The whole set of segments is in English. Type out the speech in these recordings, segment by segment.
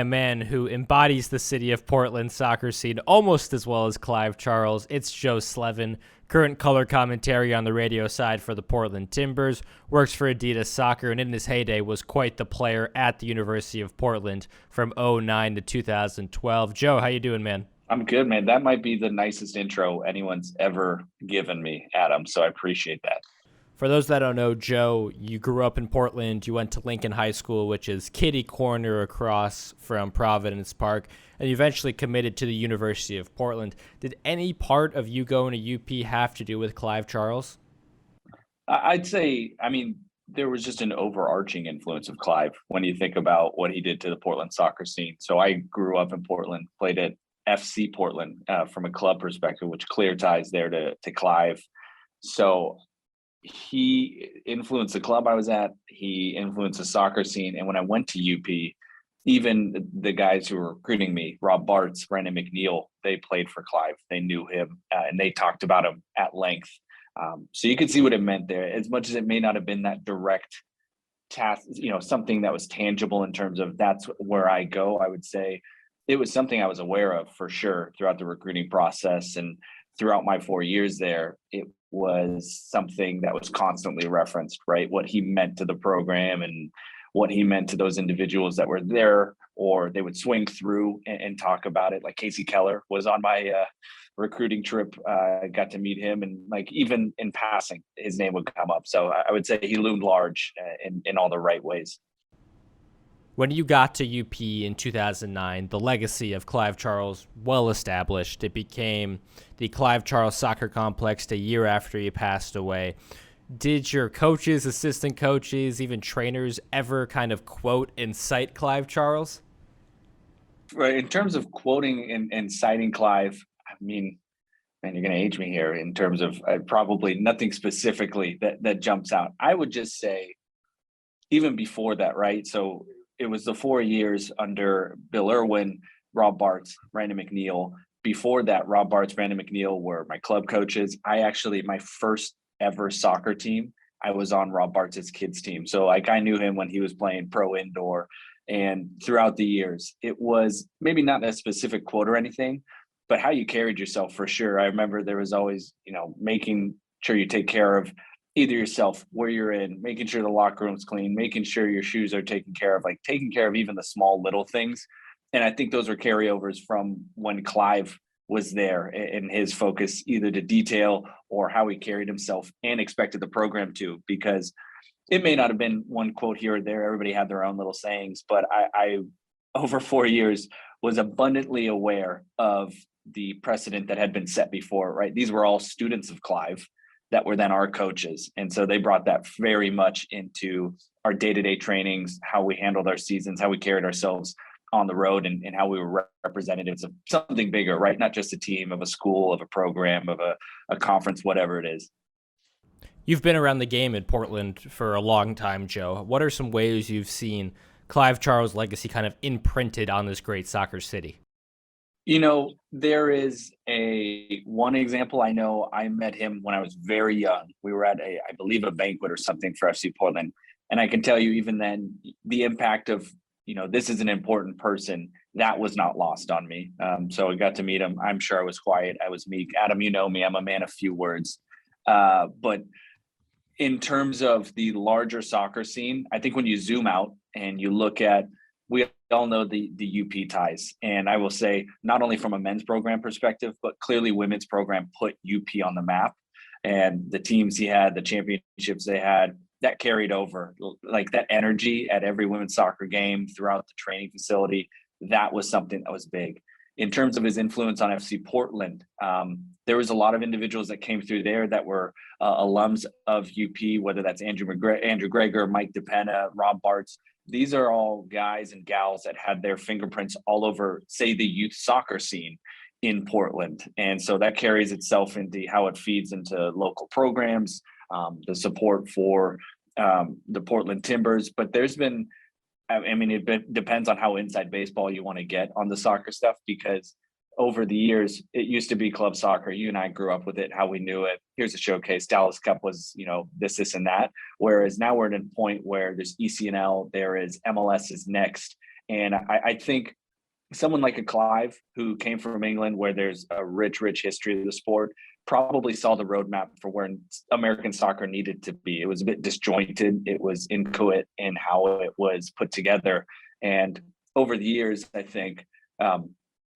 A man who embodies the city of Portland soccer scene almost as well as Clive Charles. It's Joe Sleven, current color commentary on the radio side for the Portland Timbers, works for Adidas Soccer, and in his heyday was quite the player at the University of Portland from '09 to 2012. Joe, how you doing, man? I'm good, man. That might be the nicest intro anyone's ever given me, Adam. So I appreciate that. For those that don't know, Joe, you grew up in Portland. You went to Lincoln High School, which is kitty corner across from Providence Park, and you eventually committed to the University of Portland. Did any part of you going to UP have to do with Clive Charles? I'd say, there was just an overarching influence of Clive when you think about what he did to the Portland soccer scene. So I grew up in Portland, played at FC Portland from a club perspective, which clear ties there to Clive. So he influenced the club I was at. He influenced the soccer scene. And when I went to UP, even the guys who were recruiting me, Rob Bartz, Brandon McNeil, they played for Clive. They knew him and they talked about him at length. So you could see what it meant there. As much as it may not have been that direct task, something that was tangible in terms of that's where I go, I would say it was something I was aware of for sure throughout the recruiting process. And throughout my 4 years there, it was something that was constantly referenced, right? What he meant to the program and what he meant to those individuals that were there, or they would swing through and talk about it. Like Casey Keller was on my recruiting trip. I got to meet him, and like even in passing, his name would come up. So I would say he loomed large in all the right ways. When you got to UP in 2009, the legacy of Clive Charles well established. It became the Clive Charles Soccer Complex a year after he passed away. Did your coaches, assistant coaches, even trainers ever kind of quote and cite Clive Charles? Right. In terms of quoting and citing Clive, man, you're going to age me here in terms of probably nothing specifically that jumps out. I would just say even before that, right? So it was the 4 years under Bill Irwin, Rob Bartz, Brandon McNeil. Before that, Rob Bartz, Brandon McNeil were my club coaches. My first ever soccer team, I was on Rob Bartz's kids team. So like I knew him when he was playing pro indoor. And throughout the years, it was maybe not a specific quote or anything, but how you carried yourself for sure. I remember there was always, making sure you take care of either yourself, where you're in, making sure the locker room's clean, making sure your shoes are taken care of, like taking care of even the small little things. And I think those are carryovers from when Clive was there and his focus either to detail or how he carried himself and expected the program to, because it may not have been one quote here or there. Everybody had their own little sayings, but I over 4 years was abundantly aware of the precedent that had been set before, right? These were all students of Clive that were then our coaches. And so they brought that very much into our day-to-day trainings, how we handled our seasons, how we carried ourselves on the road, and how we were representatives of something bigger, right? Not just a team, of a school, of a program, of a conference, whatever it is. You've been around the game in Portland for a long time, Joe. What are some ways you've seen Clive Charles' legacy kind of imprinted on this great soccer city? There is one example. I know I met him when I was very young. We were at I believe a banquet or something for FC Portland. And I can tell you even then, the impact of, this is an important person, that was not lost on me. So I got to meet him. I'm sure I was quiet. I was meek. Adam, you know me, I'm a man of few words. But in terms of the larger soccer scene, I think when you zoom out and you look at, we all know the UP ties. And I will say, not only from a men's program perspective, but clearly women's program put UP on the map. And the teams he had, the championships they had, that carried over. Like that energy at every women's soccer game throughout the training facility, that was something that was big. In terms of his influence on FC Portland, there was a lot of individuals that came through there that were alums of UP, whether that's Andrew Greger, Mike DePena, Rob Bartz. These are all guys and gals that had their fingerprints all over, say, the youth soccer scene in Portland. And so that carries itself into how it feeds into local programs, the support for the Portland Timbers. But there's been, it depends on how inside baseball you want to get on the soccer stuff, because over the years, it used to be club soccer. You and I grew up with it, how we knew it. Here's a showcase. Dallas Cup was, this, and that. Whereas now we're at a point where there's ECNL, there is MLS is next. And I think someone like a Clive, who came from England, where there's a rich, rich history of the sport, probably saw the roadmap for where American soccer needed to be. It was a bit disjointed. It was inchoate in how it was put together. And over the years, I think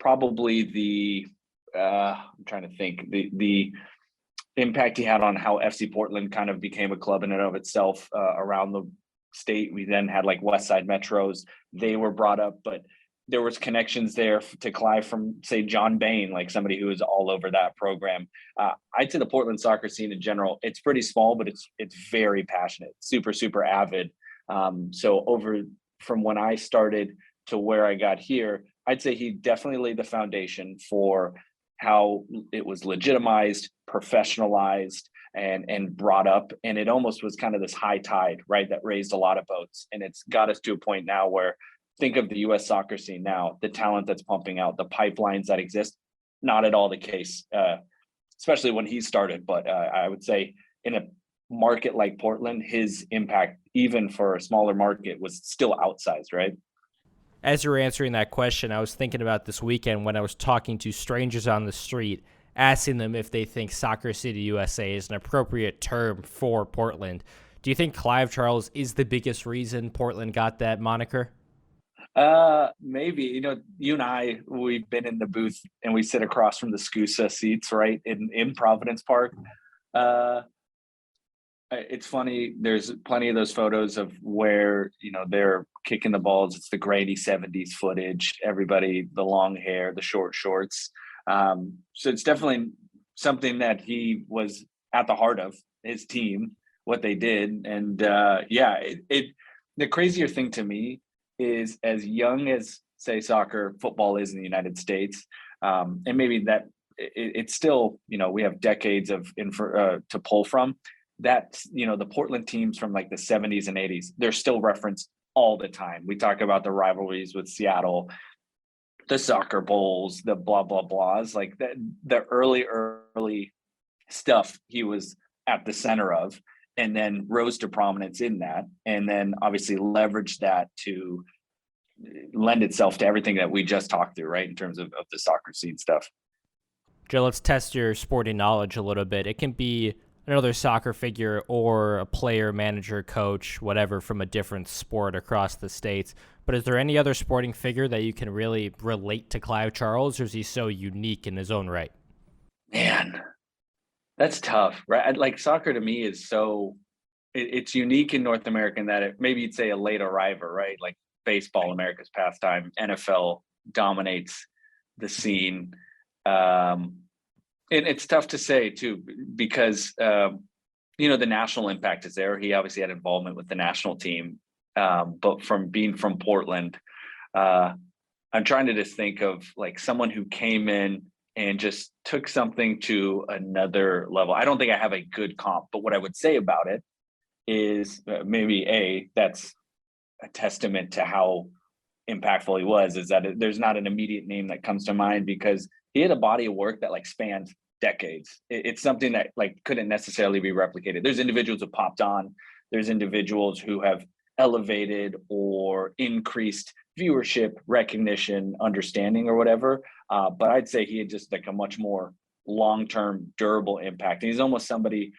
probably I'm trying to think, the impact he had on how FC Portland kind of became a club in and of itself around the state. We then had like West Side Metros. They were brought up, but there was connections there to Clive from, say, John Bain, like somebody who was all over that program. I'd say the Portland soccer scene in general, it's pretty small, but it's very passionate, super, super avid. So over from when I started to where I got here, I'd say he definitely laid the foundation for how it was legitimized, professionalized, and brought up. And it almost was kind of this high tide, right, that raised a lot of boats. And it's got us to a point now where, think of the US soccer scene now, the talent that's pumping out, the pipelines that exist, not at all the case, especially when he started. But I would say in a market like Portland, his impact, even for a smaller market, was still outsized, right? As you were answering that question, I was thinking about this weekend when I was talking to strangers on the street, asking them if they think Soccer City USA is an appropriate term for Portland. Do you think Clive Charles is the biggest reason Portland got that moniker? Maybe, you and I, we've been in the booth and we sit across from the SCUSA seats, right, in Providence Park. It's funny. There's plenty of those photos of where, they're kicking the balls. It's the grainy 70s footage, everybody, the long hair, the short shorts. So it's definitely something that he was at the heart of, his team, what they did. And the crazier thing to me is, as young as, say, football is in the United States, and maybe that it's still, we have decades of to pull from. That, the Portland teams from like the 70s and 80s, they're still referenced all the time. We talk about the rivalries with Seattle, the soccer bowls, the blah blah blahs, like the early stuff he was at the center of, and then rose to prominence in that, and then obviously leveraged that to lend itself to everything that we just talked through, right, in terms of the soccer scene stuff. Joe, let's test your sporting knowledge a little bit. It can be another soccer figure or a player, manager, coach, whatever, from a different sport across the states. But is there any other sporting figure that you can really relate to Clive Charles, or is he so unique in his own right? Man, that's tough, right? Like, soccer to me is so, it's unique in North America in that maybe you'd say a late arriver, right? Like baseball, America's pastime, NFL dominates the scene. And it's tough to say too, because the national impact is there. He obviously had involvement with the national team, but from being from Portland, I'm trying to just think of like someone who came in and just took something to another level. I don't think I have a good comp, but what I would say about it is maybe that's a testament to how impactful he was, is that there's not an immediate name that comes to mind, because he had a body of work that like spanned decades. It's something that like couldn't necessarily be replicated. There's individuals who popped on, there's individuals who have elevated or increased viewership, recognition, understanding, or whatever. But I'd say he had just like a much more long-term durable impact. And he's almost somebody,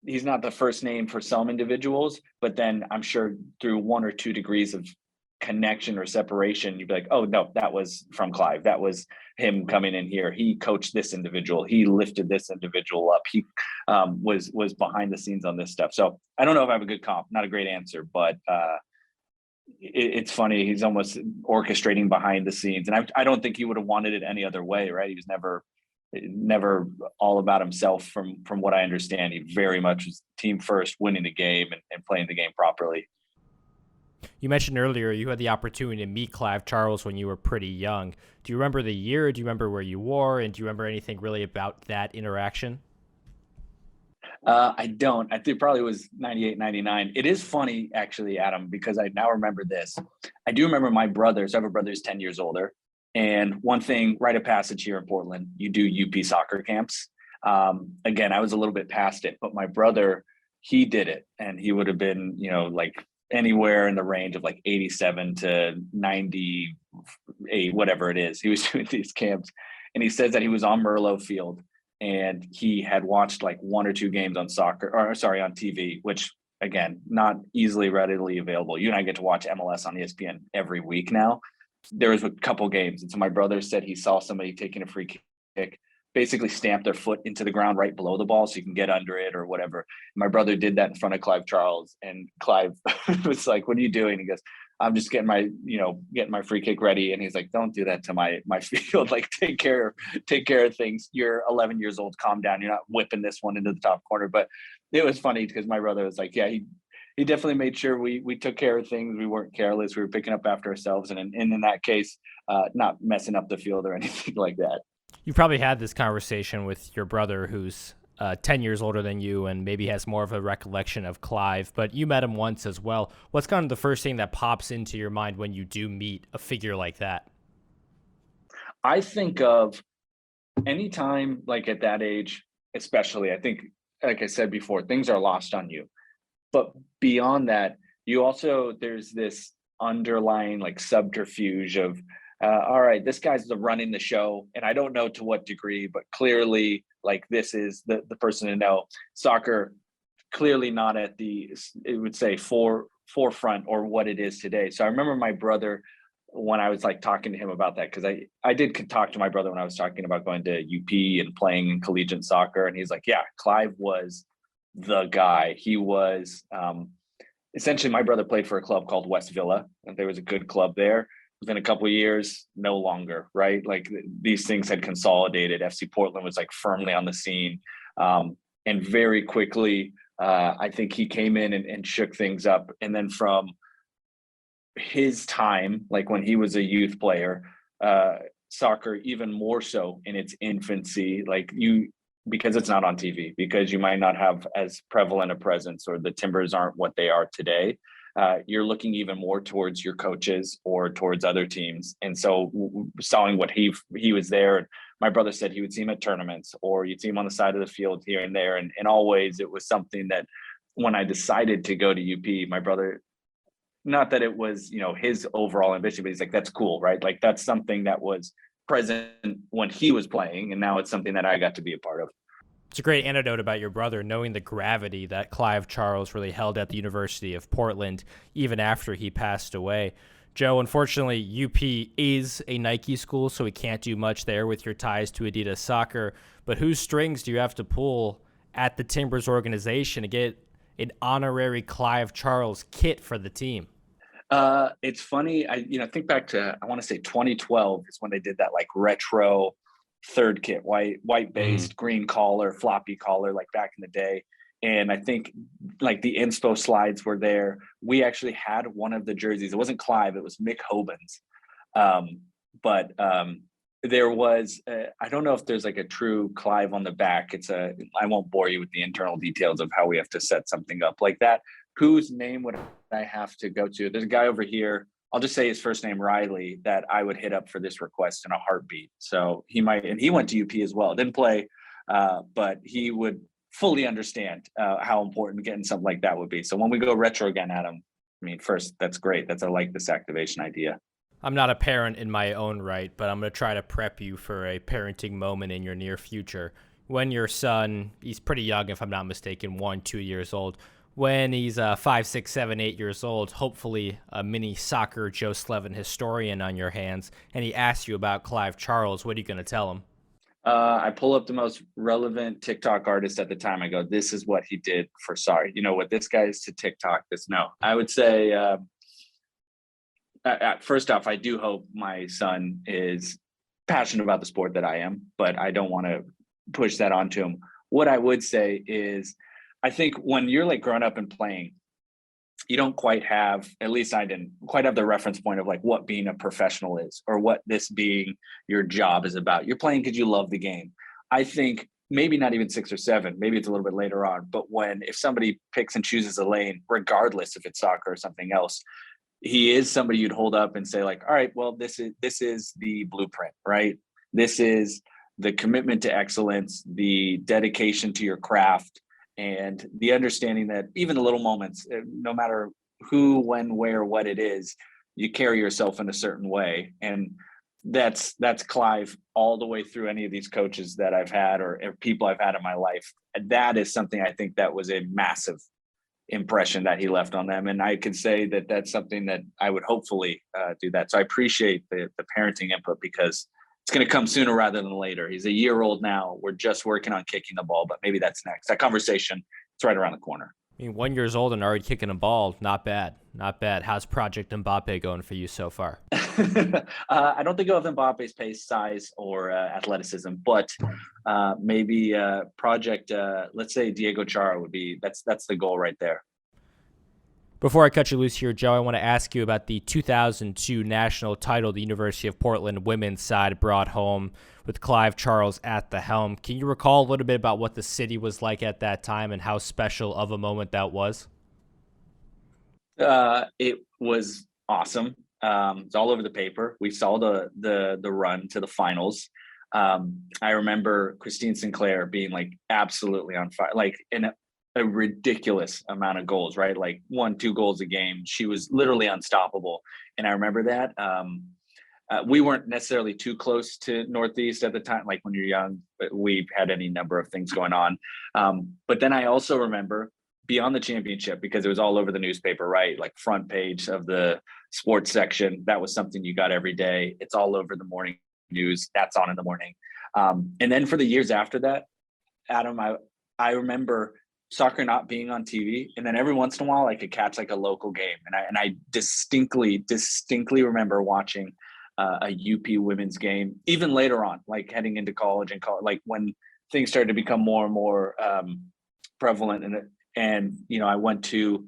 he's not the first name for some individuals, but then I'm sure through 1 or 2 degrees of connection or separation, you'd be like, oh no, that was from Clive. That was him coming in here. He coached this individual. He lifted this individual up. He was behind the scenes on this stuff. So I don't know if I have a good comp. Not a great answer, but it's funny. He's almost orchestrating behind the scenes, and I don't think he would have wanted it any other way, right? He was never all about himself from what I understand. He very much was team first, winning the game and playing the game properly. You mentioned earlier you had the opportunity to meet Clive Charles when you were pretty young. Do you remember the year? Do you remember where you were? And do you remember anything really about that interaction? I don't. I think it probably was 98, 99. It is funny, actually, Adam, because I now remember this. I do remember my brothers. I have a brother who's 10 years older. And one thing, rite of passage here in Portland, you do UP soccer camps. Again, I was a little bit past it, but my brother, he did it. And he would have been, like anywhere in the range of like 87 to 98, whatever it is. He was doing these camps, and he says that he was on Merlot Field and he had watched like one or two games on on TV, which again, not easily readily available. You and I get to watch MLS on ESPN every week now. There was a couple games, and so my brother said he saw somebody taking a free kick, basically stamp their foot into the ground right below the ball so you can get under it or whatever. My brother did that in front of Clive Charles, and Clive was like, "What are you doing?" He goes, "I'm just getting my free kick ready." And he's like, "Don't do that to my field. Like, take care of things. You're 11 years old. Calm down. You're not whipping this one into the top corner." But it was funny because my brother was like, "Yeah, he definitely made sure we took care of things. We weren't careless. We were picking up after ourselves, and in that case, not messing up the field or anything like that." You probably had this conversation with your brother, who's 10 years older than you and maybe has more of a recollection of Clive, but you met him once as well. What's kind of the first thing that pops into your mind when you do meet a figure like that? I think of anytime, like at that age, especially, I think, like I said before, things are lost on you. But beyond that, there's this underlying like subterfuge of, all right, this guy's running the show, and I don't know to what degree, but clearly, like, this is the person to know. Soccer clearly not at the, it would say, forefront or what it is today. So I remember my brother, when I was like talking to him about that, because I did talk to my brother when I was talking about going to UP and playing in collegiate soccer, and he's like, "Yeah, Clive was the guy." He was essentially, my brother played for a club called West Villa, and there was a good club there. Within a couple of years, no longer, right? Like, these things had consolidated. FC Portland was like firmly on the scene, and very quickly, I think he came in and shook things up. And then from his time, like when he was a youth player, soccer even more so in its infancy, because it's not on TV, because you might not have as prevalent a presence, or the Timbers aren't what they are today. You're looking even more towards your coaches or towards other teams. And so selling what he was there. And my brother said he would see him at tournaments, or you'd see him on the side of the field here and there. And always it was something that when I decided to go to UP, my brother, not that it was, his overall ambition, but he's like, "That's cool, right? Like, that's something that was present when he was playing, and now it's something that I got to be a part of." It's a great anecdote about your brother, knowing the gravity that Clive Charles really held at the University of Portland, even after he passed away. Joe, unfortunately, UP is a Nike school, so we can't do much there with your ties to Adidas Soccer. But whose strings do you have to pull at the Timbers organization to get an honorary Clive Charles kit for the team? It's funny. I think back to, I want to say 2012 is when they did that like retro third kit, white based, green collar, floppy collar, like back in the day. And I think like the inspo slides were there. We actually had one of the jerseys. It wasn't Clive, it was Mick Hoban's. But there was, I don't know if there's like a true Clive on the back. I won't bore you with the internal details of how we have to set something up like that. Whose name would I have to go to? There's a guy over here, I'll just say his first name, Riley, that I would hit up for this request in a heartbeat. So he might, and he went to UP as well. Didn't play, but he would fully understand how important getting something like that would be. So when we go retro again, Adam, I mean, first, that's great. I like this activation idea. I'm not a parent in my own right, but I'm going to try to prep you for a parenting moment in your near future. When your son, he's pretty young, if I'm not mistaken, 1-2 years old. When he's 5, 6, 7, 8 years old, hopefully a mini soccer Joe Sleven historian on your hands, and he asks you about Clive Charles, what are you going to tell him? I pull up the most relevant TikTok artist at the time. I go, "This is what he did for sorry. You know what this guy is to TikTok. I would say, first off, I do hope my son is passionate about the sport that I am, but I don't want to push that onto him. What I would say is, I think when you're like growing up and playing, you don't quite have, at least I didn't quite have the reference point of like what being a professional is, or what this being your job is about. You're playing because you love the game. I think maybe not even 6 or 7, maybe it's a little bit later on, but if somebody picks and chooses a lane, regardless if it's soccer or something else, he is somebody you'd hold up and say like, "All right, well, this is the blueprint, right? This is the commitment to excellence, the dedication to your craft, and the understanding that even the little moments, no matter who, when, where, what it is, you carry yourself in a certain way. And that's Clive all the way through any of these coaches that I've had or people I've had in my life. That is something I think that was a massive impression that he left on them. And I could say that that's something that I would hopefully do that. So I appreciate the parenting input, because it's going to come sooner rather than later. He's a year old now. We're just working on kicking the ball, but maybe that's next. That conversation, it's right around the corner. I mean, 1 year old and already kicking a ball, not bad. Not bad. How's Project Mbappe going for you so far? I don't think of Mbappe's pace, size, or athleticism, but maybe Project, let's say Diego Chara would be, that's the goal right there. Before I cut you loose here, Joe, I want to ask you about the 2002 national title the University of Portland women's side brought home with Clive Charles at the helm. Can you recall a little bit about what the city was like at that time and how special of a moment that was? It was awesome. It's all over the paper. We saw the run to the finals. I remember Christine Sinclair being like absolutely on fire, like in a ridiculous amount of goals, right? Like 1-2 goals a game. She was literally unstoppable. And I remember that. We weren't necessarily too close to Northeast at the time. Like when you're young, we had any number of things going on. But then I also remember beyond the championship, because it was all over the newspaper, right? Like front page of the sports section. That was something you got every day. It's all over the morning news. That's on in the morning. And then for the years after that, Adam, I remember soccer not being on TV. And then every once in a while I could catch like a local game. And I distinctly remember watching a UP women's game, even later on, like heading into college like when things started to become more and more prevalent. And you know, I went to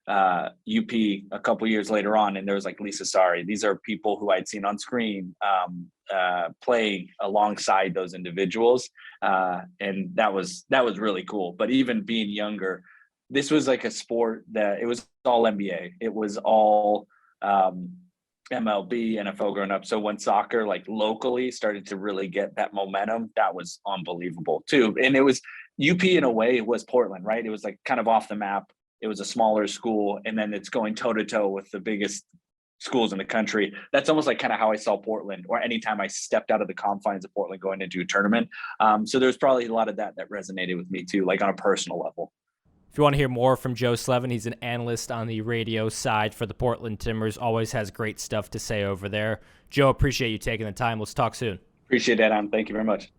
UP a couple years later on, and there was like Lisa Sari. These are people who I'd seen on screen playing alongside those individuals, and that was really cool. But even being younger, this was like a sport that it was all NBA. It was all MLB, NFL growing up. So when soccer like locally started to really get that momentum, that was unbelievable too. And it was UP in a way was Portland, right? It was like kind of off the map. It was a smaller school, and then it's going toe to toe with the biggest schools in the country. That's almost like kind of how I saw Portland, or anytime I stepped out of the confines of Portland going into a tournament. So there's probably a lot of that resonated with me too, like on a personal level. If you want to hear more from Joe Sleven, he's an analyst on the radio side for the Portland Timbers. Always has great stuff to say over there. Joe, appreciate you taking the time. Let's talk soon. Appreciate that, Adam. Thank you very much.